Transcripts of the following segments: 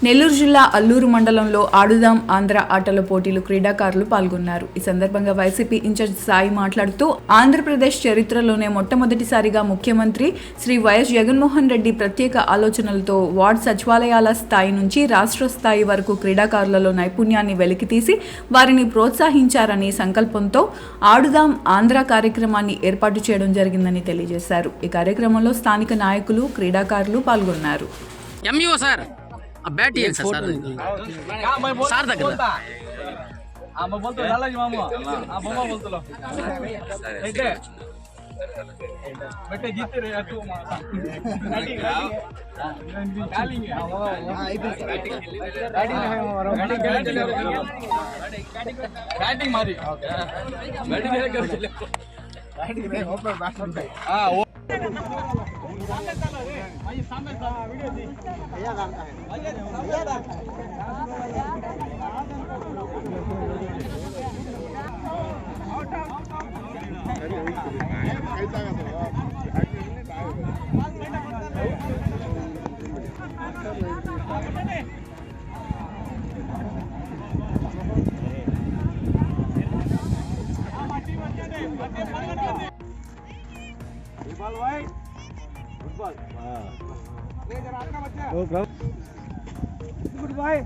నెల్లూరు జిల్లా అల్లూరు మండలంలో ఆడుదాం ఆంధ్ర ఆటల పోటీలు క్రీడాకారులు పాల్గొన్నారు. ఈ సందర్భంగా వైసీపీ ఇన్ఛార్జ్ సాయి మాట్లాడుతూ ఆంధ్రప్రదేశ్ చరిత్రలోనే మొట్టమొదటిసారిగా ముఖ్యమంత్రి శ్రీ వైఎస్ జగన్మోహన్ రెడ్డి ప్రత్యేక ఆలోచనలతో వార్డ్ సచివాలయాల స్థాయి నుంచి రాష్ట్ర స్థాయి వరకు క్రీడాకారులలో నైపుణ్యాన్ని వెలికితీసి వారిని ప్రోత్సహించారని సంకల్పంతో ఆడుదాం ఆంధ్ర కార్యక్రమాన్ని ఏర్పాటు చేయడం జరిగిందని తెలియజేశారు. ఈ కార్యక్రమంలో స్థానిక నాయకులు, క్రీడాకారులు పాల్గొన్నారు. बैट ही सर सर तक बोलतो लालाजी मामू मम्मा बोलतो ऐसे बेटे जीते रे तू बैटिंग मारी गुड बाय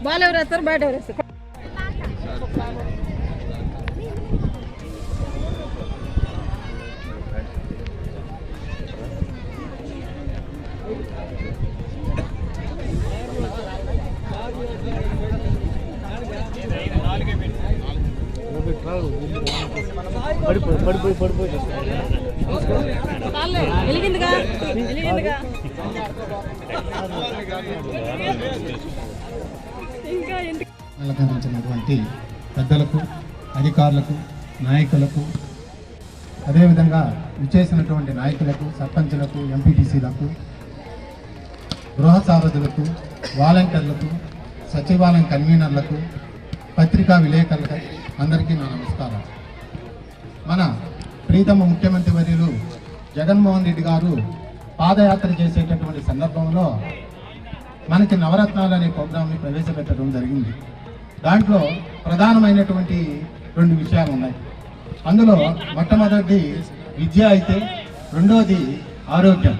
बाल सर बैट सर అలంకరించినటువంటి పెద్దలకు, అధికారులకు, నాయకులకు, అదేవిధంగా విచ్చేసినటువంటి నాయకులకు, సర్పంచులకు, ఎంపీటీసీలకు, గృహ సారథులకు, వాలంటీర్లకు, సచివాలయం కన్వీనర్లకు, పత్రికా విలేకరులకు అందరికీ నా నమస్కారం. మన ప్రీతమ ముఖ్యమంత్రి వర్యులు జగన్మోహన్ రెడ్డి గారు పాదయాత్ర చేసేటటువంటి సందర్భంలో మనకి నవరత్నాలు అనే ప్రోగ్రాంని ప్రవేశపెట్టడం జరిగింది. దాంట్లో ప్రధానమైనటువంటి 2 విషయాలు ఉన్నాయి. అందులో మొట్టమొదటిది విద్య అయితే, రెండోది ఆరోగ్యం.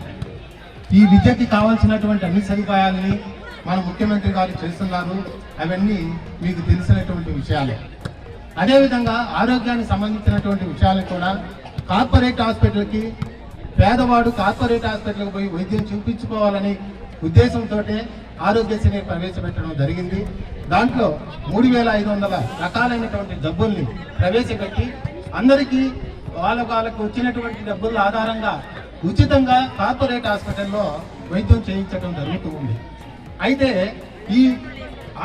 ఈ విద్యకి కావాల్సినటువంటి అన్ని సదుపాయాలని మన ముఖ్యమంత్రి గారు చేస్తున్నారు. అవన్నీ మీకు తెలిసినటువంటి విషయాలే. అదేవిధంగా ఆరోగ్యానికి సంబంధించినటువంటి విషయాలు కూడా కార్పొరేట్ హాస్పిటల్కి పేదవాడు కార్పొరేట్ హాస్పిటల్కి పోయి వైద్యం చూపించుకోవాలని ఉద్దేశంతో ఆరోగ్యశ్రీ ప్రవేశపెట్టడం జరిగింది. దాంట్లో 3500 రకాలైనటువంటి జబ్బుల్ని ప్రవేశపెట్టి అందరికీ వాళ్ళకు వచ్చినటువంటి డబ్బుల ఆధారంగా ఉచితంగా కార్పొరేట్ హాస్పిటల్లో వైద్యం చేయించడం జరుగుతూ ఉంది. అయితే ఈ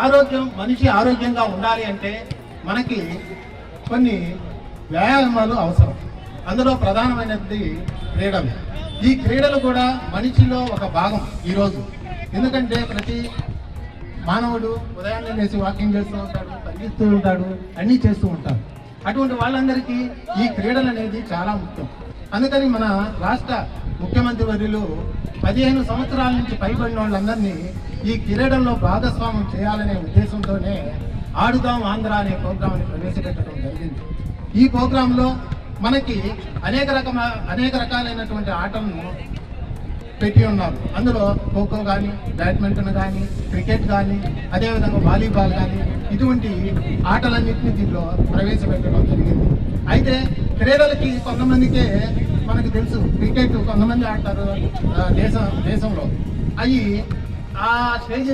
ఆరోగ్యం, మనిషి ఆరోగ్యంగా ఉండాలి అంటే మనకి కొన్ని వ్యాయామాలు అవసరం. అందులో ప్రధానమైనది క్రీడలు. ఈ క్రీడలు కూడా మనిషిలో ఒక భాగం ఈరోజు. ఎందుకంటే ప్రతి మానవుడు ఉదయాన్నే లేచి వాకింగ్ చేస్తూ ఉంటాడు, పరిగెత్తూ ఉంటాడు, అన్నీ చేస్తూ ఉంటాడు. అటువంటి వాళ్ళందరికీ ఈ క్రీడలు అనేది చాలా ముఖ్యం. అందుకని మన రాష్ట్ర ముఖ్యమంత్రి వర్యులు 15 సంవత్సరాల నుంచి పైబడిన వాళ్ళందరినీ ఈ క్రీడల్లో భాగస్వామ్యం చేయాలనే ఉద్దేశంతోనే ఆడుదాం ఆంధ్ర అనే ప్రోగ్రాంని ప్రవేశపెట్టడం జరిగింది. ఈ ప్రోగ్రాంలో మనకి అనేక రకాలైనటువంటి ఆటలను పెట్టి ఉన్నారు. అందులో ఖోఖో కానీ, బ్యాడ్మింటన్ కానీ, క్రికెట్ కానీ, అదేవిధంగా వాలీబాల్ కానీ, ఇటువంటి ఆటలన్నింటినీ దీంట్లో ప్రవేశపెట్టడం జరిగింది. అయితే క్రీడలకి కొంతమందికే మనకు తెలుసు, క్రికెట్ కొంతమంది ఆడతారు దేశంలో. అవి ఆ స్టేజ్